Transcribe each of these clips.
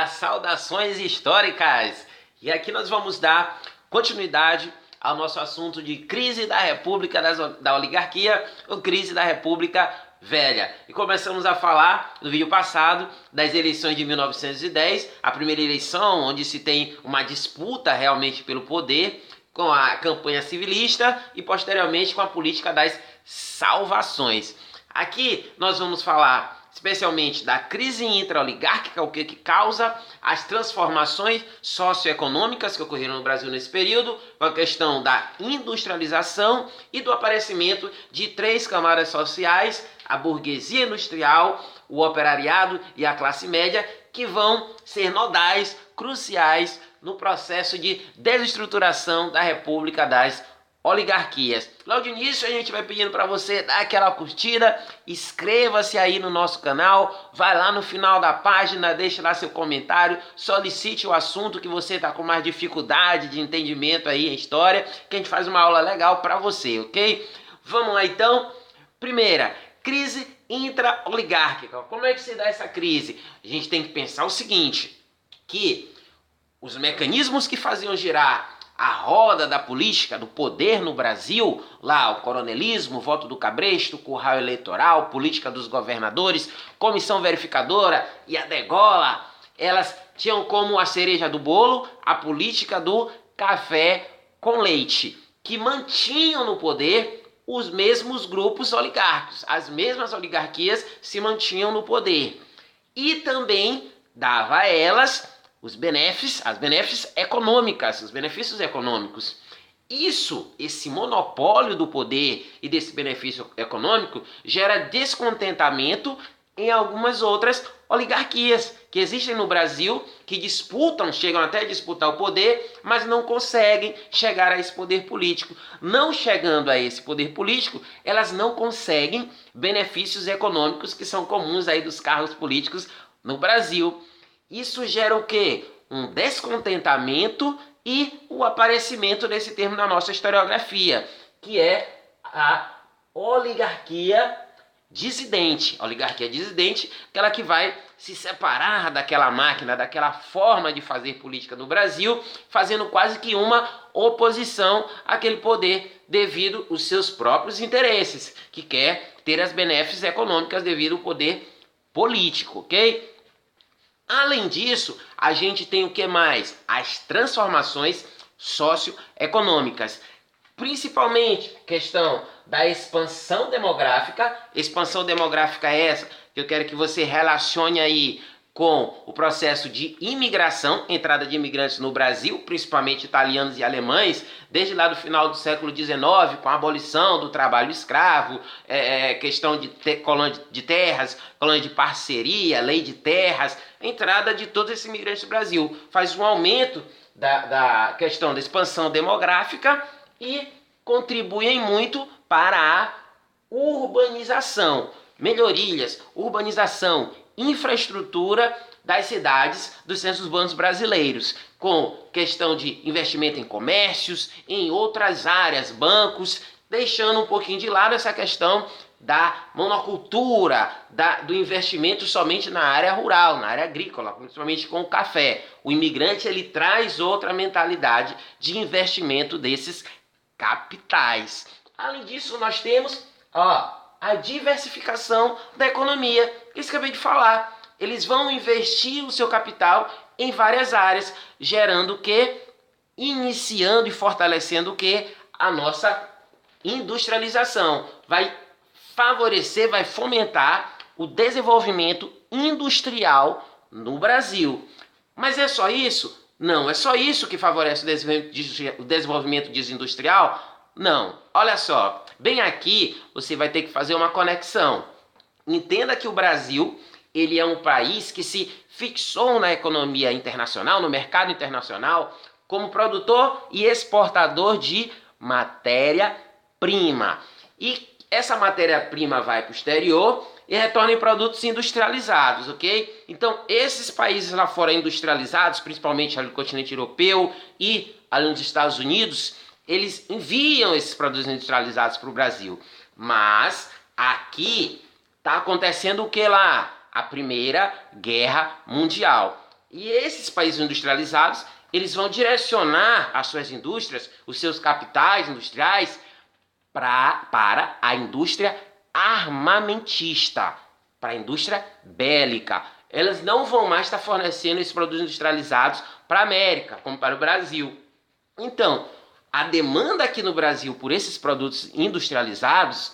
Saudações históricas! E aqui nós vamos dar continuidade ao nosso assunto de crise da República da Oligarquia ou crise da República Velha. E começamos a falar no vídeo passado das eleições de 1910, a primeira eleição onde se tem uma disputa realmente pelo poder, com a campanha civilista e posteriormente com a política das salvações. Aqui nós vamos falar especialmente da crise intra-oligárquica, o que causa as transformações socioeconômicas que ocorreram no Brasil nesse período, com a questão da industrialização e do aparecimento de três camadas sociais, a burguesia industrial, o operariado e a classe média, que vão ser nodais, cruciais no processo de desestruturação da República das Oligarquias. Logo de início a gente vai pedindo para você dar aquela curtida, inscreva-se aí no nosso canal, vai lá no final da página, deixe lá seu comentário, solicite o assunto que você está com mais dificuldade de entendimento aí em história, que a gente faz uma aula legal para você, ok? Vamos lá então. Primeira, crise intra-oligárquica. Como é que se dá essa crise? A gente tem que pensar o seguinte, que os mecanismos que faziam girar a roda da política, do poder no Brasil, lá o coronelismo, o voto do cabresto, curral eleitoral, política dos governadores, comissão verificadora e a degola, elas tinham como a cereja do bolo a política do café com leite, que mantinham no poder os mesmos grupos oligárquicos, as mesmas oligarquias se mantinham no poder. E também dava a elas os benefícios econômicas, os benefícios econômicos. Esse monopólio do poder e desse benefício econômico gera descontentamento em algumas outras oligarquias que existem no Brasil, que chegam até a disputar o poder, mas não conseguem chegar a esse poder político. Não chegando a esse poder político, elas não conseguem benefícios econômicos que são comuns aí dos cargos políticos no Brasil. Isso gera o quê? Um descontentamento e o aparecimento desse termo na nossa historiografia, que é a oligarquia dissidente. A oligarquia dissidente, aquela que vai se separar daquela máquina, daquela forma de fazer política no Brasil, fazendo quase que uma oposição àquele poder devido aos seus próprios interesses, que quer ter as benéficas econômicas devido ao poder político, ok? Além disso, a gente tem o que mais? As transformações socioeconômicas. Principalmente questão da expansão demográfica. Expansão demográfica é essa que eu quero que você relacione aí com o processo de imigração, entrada de imigrantes no Brasil, principalmente italianos e alemães, desde lá do final do século XIX, com a abolição do trabalho escravo, questão de colônia de terras, colônia de parceria, lei de terras, entrada de todos esses imigrantes no Brasil. Faz um aumento da questão da expansão demográfica e contribuem muito para a urbanização, melhorias, urbanização, infraestrutura das cidades dos centros urbanos brasileiros, com questão de investimento em comércios, em outras áreas, bancos, deixando um pouquinho de lado essa questão da monocultura, do investimento somente na área rural, na área agrícola, principalmente com o café. O imigrante ele traz outra mentalidade de investimento desses capitais. Além disso, nós temos a diversificação da economia. Isso que eu acabei de falar. Eles vão investir o seu capital em várias áreas, gerando o quê? Iniciando e fortalecendo o quê? A nossa industrialização. Vai favorecer, vai fomentar o desenvolvimento industrial no Brasil. Mas é só isso? Não, é só isso que favorece o desenvolvimento desindustrial? Não. Olha só, bem aqui você vai ter que fazer uma conexão. Entenda que o Brasil ele é um país que se fixou na economia internacional, no mercado internacional, como produtor e exportador de matéria-prima. E essa matéria-prima vai para o exterior e retorna em produtos industrializados, ok? Então, esses países lá fora industrializados, principalmente ali no continente europeu e ali nos Estados Unidos, eles enviam esses produtos industrializados para o Brasil. Mas aqui está acontecendo o que lá? A Primeira Guerra Mundial. E esses países industrializados, eles vão direcionar as suas indústrias, os seus capitais industriais, para a indústria armamentista, para a indústria bélica. Elas não vão mais estar fornecendo esses produtos industrializados para a América, como para o Brasil. Então, a demanda aqui no Brasil por esses produtos industrializados,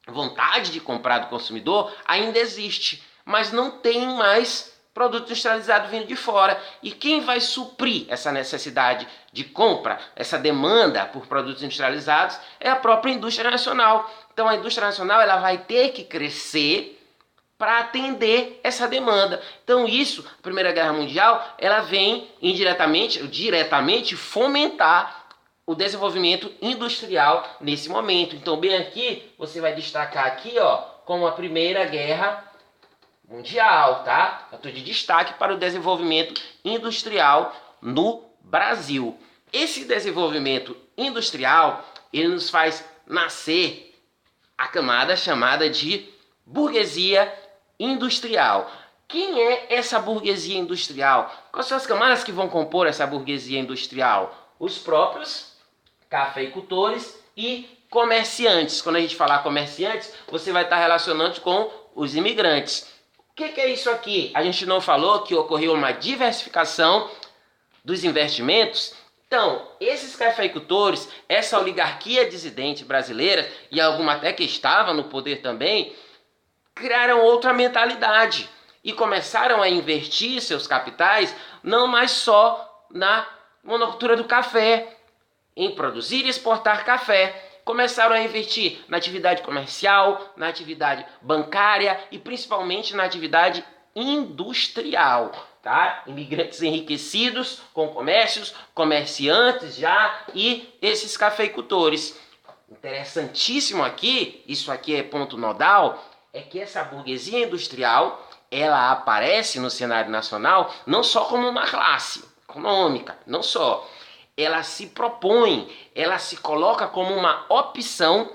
vontade de comprar do consumidor, ainda existe, mas não tem mais produto industrializado vindo de fora. E quem vai suprir essa necessidade de compra, essa demanda por produtos industrializados, é a própria indústria nacional. Então a indústria nacional ela vai ter que crescer para atender essa demanda. Então isso, a Primeira Guerra Mundial, ela vem diretamente fomentar o desenvolvimento industrial nesse momento. Então bem aqui, você vai destacar aqui, ó, como a Primeira Guerra Mundial, tá? Eu estou de destaque para o desenvolvimento industrial no Brasil. Esse desenvolvimento industrial, ele nos faz nascer a camada chamada de burguesia industrial. Quem é essa burguesia industrial? Quais são as camadas que vão compor essa burguesia industrial? Os próprios cafeicultores e comerciantes. Quando a gente falar comerciantes, você vai estar relacionando com os imigrantes. O que é isso aqui? A gente não falou que ocorreu uma diversificação dos investimentos? Então, esses cafeicultores, essa oligarquia dissidente brasileira, e alguma até que estava no poder também, criaram outra mentalidade e começaram a investir seus capitais não mais só na monocultura do café, em produzir e exportar café. Começaram a investir na atividade comercial, na atividade bancária e principalmente na atividade industrial, tá? Imigrantes enriquecidos com comércios, comerciantes já e esses cafeicultores. Interessantíssimo aqui, isso aqui é ponto nodal, é que essa burguesia industrial, ela aparece no cenário nacional não só como uma classe econômica, não só. Ela se propõe, ela se coloca como uma opção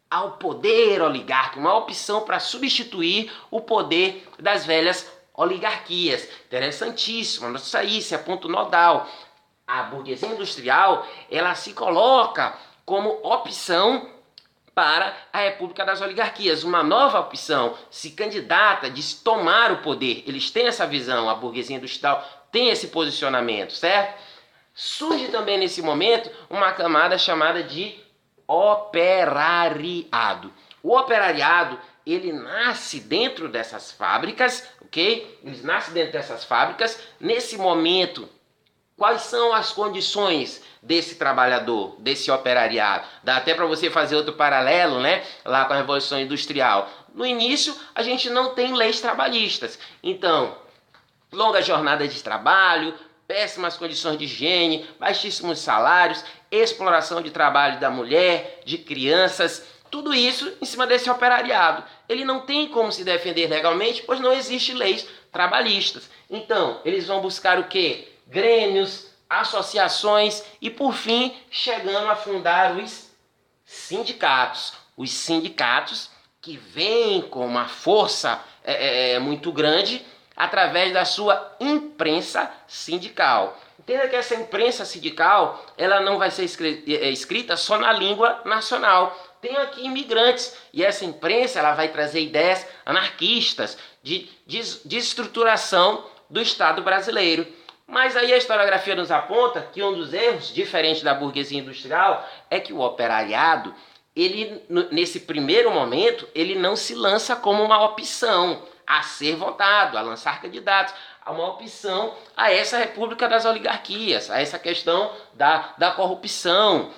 ao poder oligárquico, uma opção para substituir o poder das velhas oligarquias. Interessantíssimo, isso é ponto nodal. A burguesia industrial, ela se coloca como opção para a República das Oligarquias, uma nova opção, se candidata, de tomar o poder. Eles têm essa visão, a burguesia industrial tem esse posicionamento, certo? Surge também nesse momento uma camada chamada de operariado. O operariado, ele nasce dentro dessas fábricas, ok? Ele nasce dentro dessas fábricas. Nesse momento, quais são as condições desse trabalhador, desse operariado? Dá até para você fazer outro paralelo, né? Lá com a Revolução Industrial. No início, a gente não tem leis trabalhistas. Então, longa jornada de trabalho, péssimas condições de higiene, baixíssimos salários, exploração de trabalho da mulher, de crianças, tudo isso em cima desse operariado. Ele não tem como se defender legalmente, pois não existe leis trabalhistas. Então, eles vão buscar o quê? Grêmios, associações e, por fim, chegando a fundar os sindicatos. Os sindicatos que vêm com uma força muito grande através da sua imprensa sindical. Entenda que essa imprensa sindical, ela não vai ser escrita só na língua nacional. Tem aqui imigrantes e essa imprensa ela vai trazer ideias anarquistas de estruturação do Estado brasileiro. Mas aí a historiografia nos aponta que um dos erros, diferente da burguesia industrial, é que o operariado, ele, nesse primeiro momento, ele não se lança como uma opção a ser votado, a lançar candidatos, a uma opção a essa República das Oligarquias, a essa questão da corrupção.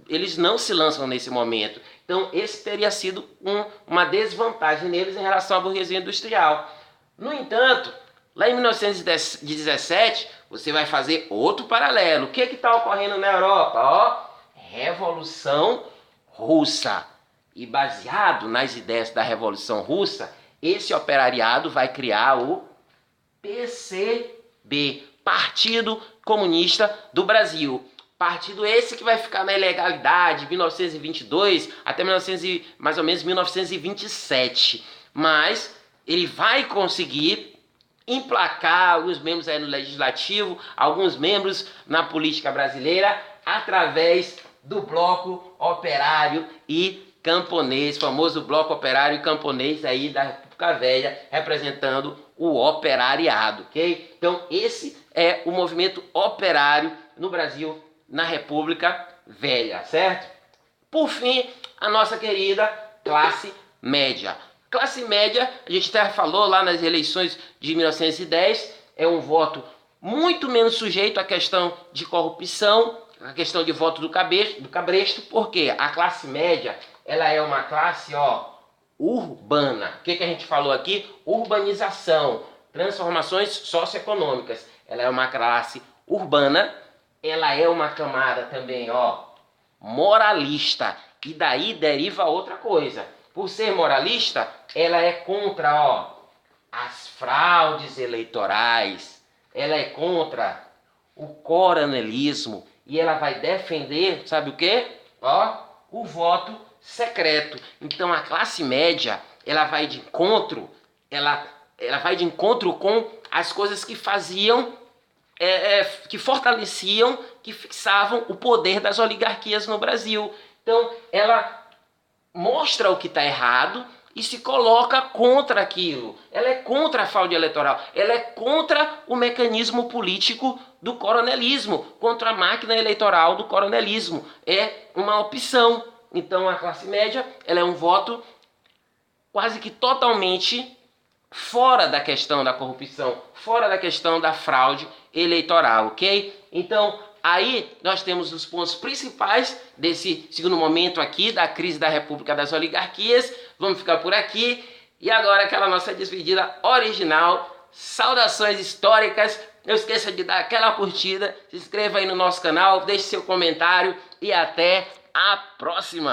Eles não se lançam nesse momento. Então, esse teria sido uma desvantagem neles em relação à burguesia industrial. No entanto, lá em 1917, você vai fazer outro paralelo. O que está ocorrendo na Europa? Ó, Revolução Russa. E baseado nas ideias da Revolução Russa, esse operariado vai criar o PCB, Partido Comunista do Brasil. Partido esse que vai ficar na ilegalidade de 1922 até mais ou menos 1927. Mas ele vai conseguir emplacar alguns membros aí no legislativo, alguns membros na política brasileira, através do Bloco Operário e Camponês, famoso Bloco Operário e Camponês aí da República Velha, representando o operariado, ok? Então esse é o movimento operário no Brasil, na República Velha, certo? Por fim, a nossa querida classe média. Classe média, a gente até falou lá nas eleições de 1910, é um voto muito menos sujeito à questão de corrupção, a questão de voto do cabresto, porque a classe média, ela é uma classe, urbana. O que a gente falou aqui? Urbanização, transformações socioeconômicas. Ela é uma classe urbana, ela é uma camada também, moralista. E daí deriva outra coisa. Por ser moralista, ela é contra, as fraudes eleitorais. Ela é contra o coronelismo. E ela vai defender, sabe o quê? O voto secreto. Então a classe média, ela vai de encontro, ela vai de encontro com as coisas que faziam, que fortaleciam, que fixavam o poder das oligarquias no Brasil. Então ela mostra o que está errado e se coloca contra aquilo. Ela é contra a fraude eleitoral, ela é contra o mecanismo político do coronelismo, contra a máquina eleitoral do coronelismo. É uma opção. Então a classe média, ela é um voto quase que totalmente fora da questão da corrupção, fora da questão da fraude eleitoral, ok? Então aí nós temos os pontos principais desse segundo momento aqui da crise da República das Oligarquias. Vamos ficar por aqui. E agora aquela nossa despedida original. Saudações históricas. Não esqueça de dar aquela curtida, se inscreva aí no nosso canal, deixe seu comentário e até a próxima!